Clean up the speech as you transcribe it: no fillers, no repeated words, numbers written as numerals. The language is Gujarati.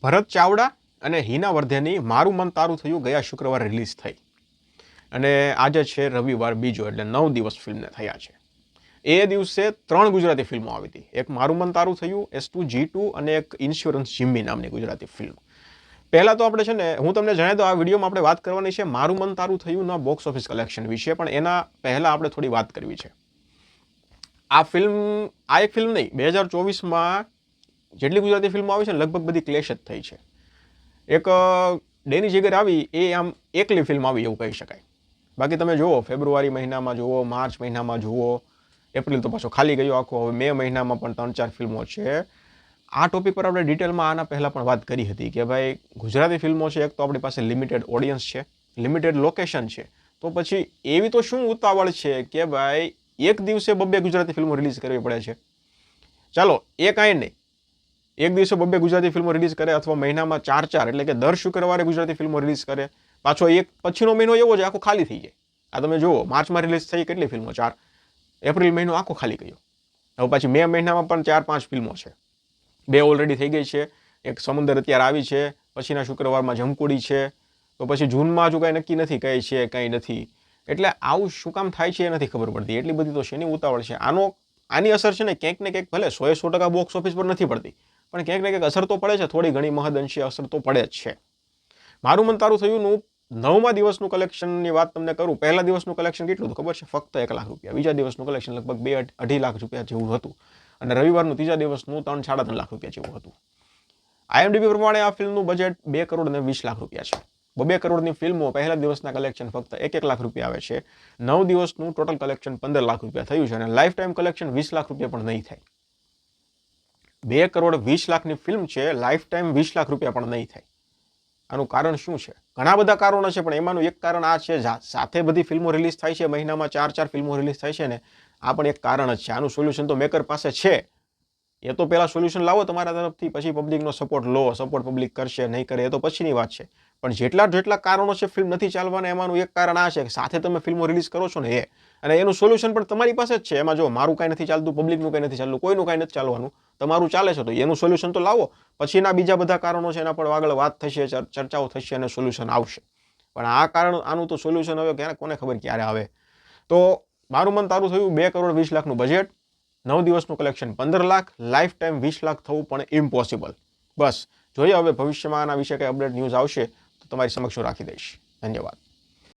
ભરત ચાવડા અને હિના વર્ધેની મારું મન તારું થયું ગયા શુક્રવારે રિલીઝ થઈ અને આજે છે રવિવાર બીજો એટલે 9 દિવસ ફિલ્મને થયા છે. એ દિવસે 3 ગુજરાતી ફિલ્મો આવી હતી. એક મારું મન તારું થયું, S2 G2 અને એક ઇન્સ્યોરન્સ જિમ્મી નામની ગુજરાતી ફિલ્મ. પહેલાં તો આપણે છે ને હું તમને જણાવી દઉં આ વિડીયોમાં આપણે વાત કરવાની છે મારું મન તારું થયું ના બોક્સ ઓફિસ કલેક્શન વિશે, પણ એના પહેલાં આપણે થોડી વાત કરવી છે. આ એક ફિલ્મ નહીં, 2024માં જેટલી ગુજરાતી ફિલ્મો આવી છે ને લગભગ બધી ક્લેશ જ થઈ છે. એક ડેની જીગર આવી એ આમ એકલી ફિલ્મ આવી એવું કહી શકાય. બાકી તમે જુઓ ફેબ્રુઆરી મહિનામાં જુઓ, માર્ચ મહિનામાં જુઓ, એપ્રિલ તો પાછો ખાલી ગયો આખો, હવે મે મહિનામાં પણ 3-4 ફિલ્મો છે. આ ટોપિક પર આપણે ડિટેલમાં આના પહેલાં પણ વાત કરી હતી કે ભાઈ ગુજરાતી ફિલ્મો છે, એક તો આપણી પાસે લિમિટેડ ઓડિયન્સ છે, લિમિટેડ લોકેશન છે, તો પછી એવી તો શું ઉતાવળ છે કે ભાઈ એક દિવસે 2 ગુજરાતી ફિલ્મો રિલીઝ કરવી પડે છે. ચાલો એ કાંઈ નહીં, એક દિવસે 2 ગુજરાતી ફિલ્મો રિલીઝ કરે અથવા મહિનામાં 4 એટલે કે દર શુક્રવારે ગુજરાતી ફિલ્મો રિલીઝ કરે, પાછો એક પછીનો મહિનો એવો જ આખો ખાલી થઈ જાય. આ તમે જુઓ માર્ચમાં રિલીઝ થઈ કેટલી ફિલ્મો, 4, એપ્રિલ મહિનો આખો ખાલી ગયો. હવે પાછી મે મહિનામાં પણ 4-5 ફિલ્મો છે, 2 ઓલરેડી થઈ ગઈ છે, એક સમુદ્ર અત્યારે આવી છે, પછીના શુક્રવારમાં જમકુડી છે, તો પછી જૂનમાં હજુ કાંઈ નક્કી નથી કઈ છે કંઈ નથી. એટલે આવું શું કામ થાય છે એ નથી ખબર પડતી. એટલી બધી તો શેની ઉતાવળ છે. આની અસર છે ને ક્યાંક ને ક્યાંક ભલે 100% બોક્સ ઓફિસ પર નથી પડતી, પણ ક્યાંક ને ક્યાંક અસર તો પડે છે, થોડી ઘણી મહદઅંશે અસર તો પડે જ છે. મારું મન તારું થયુંનું 9મા દિવસનું કલેક્શનની વાત તમને કરું. પહેલા દિવસનું કલેક્શન કેટલું હતું ખબર છે? ફક્ત 1 લાખ રૂપિયા. બીજા દિવસનું કલેક્શન લગભગ 2-2.5 લાખ રૂપિયા જેવું હતું અને રવિવારનું ત્રીજા દિવસનું 3-3.5 લાખ રૂપિયા જેવું હતું. IMDb પ્રમાણે આ ફિલ્મનું બજેટ 2 કરોડ અને 20 લાખ રૂપિયા છે. 2 કરોડની ફિલ્મો પહેલા દિવસના કલેક્શન ફક્ત 1 લાખ રૂપિયા આવે છે. 9 દિવસનું ટોટલ કલેક્શન 15 લાખ રૂપિયા થયું છે અને લાઈફ ટાઈમ કલેક્શન 20 લાખ રૂપિયા પણ નહીં થાય. 2 કરોડ 20 લાખની ફિલ્મ છે, લાઈફ ટાઈમ 20 લાખ રૂપિયા પણ નહીં થાય. આનું કારણ શું છે? ઘણા બધા કારણો છે, પણ એમાંનું એક કારણ આ છે, સાથે બધી ફિલ્મો રિલીઝ થાય છે, મહિનામાં 4 ફિલ્મો રિલીઝ થાય છે ને, આ પણ એક કારણ જ છે. આનું સોલ્યુશન તો મેકર પાસે છે. એ તો પહેલાં સોલ્યુશન લાવો તમારા તરફથી, પછી પબ્લિકનો સપોર્ટ લો. સપોર્ટ પબ્લિક કરશે નહીં કરે એ તો પછીની વાત છે, પણ જેટલા કારણો છે ફિલ્મ નથી ચાલવાના, એમાંનું એક કારણ આ છે કે સાથે તમે ફિલ્મો રિલીઝ કરો છો ને અને એનું સોલ્યુશન પણ તમારી પાસે જ છે. એમાં જો મારું કાંઈ નથી ચાલતું, પબ્લિકનું કાંઈ નથી ચાલતું, કોઈનું કાંઈ નથી ચાલવાનું, તમારું ચાલે છે, તો એનું સોલ્યુશન તો લાવો. પછીના બીજા બધા કારણો છે એના પર આગળ વાત થશે, ચર્ચાઓ થશે અને સોલ્યુશન આવશે. પણ આનું તો સોલ્યુશન હવે કોને ખબર ક્યારે આવે. તો મારું મન તારું થયું 2 કરોડ 20 લાખનું બજેટ, 9 દિવસનું collection 15 lakh, life time 20 lakh થવું પણ ઇમ્પોસિબલ. બસ જોઈએ હવે ભવિષ્યમાં આના વિશે કંઈ અપડેટ ન્યૂઝ આવશે તો તમારી સમક્ષ રાખી દઈશ. ધન્યવાદ.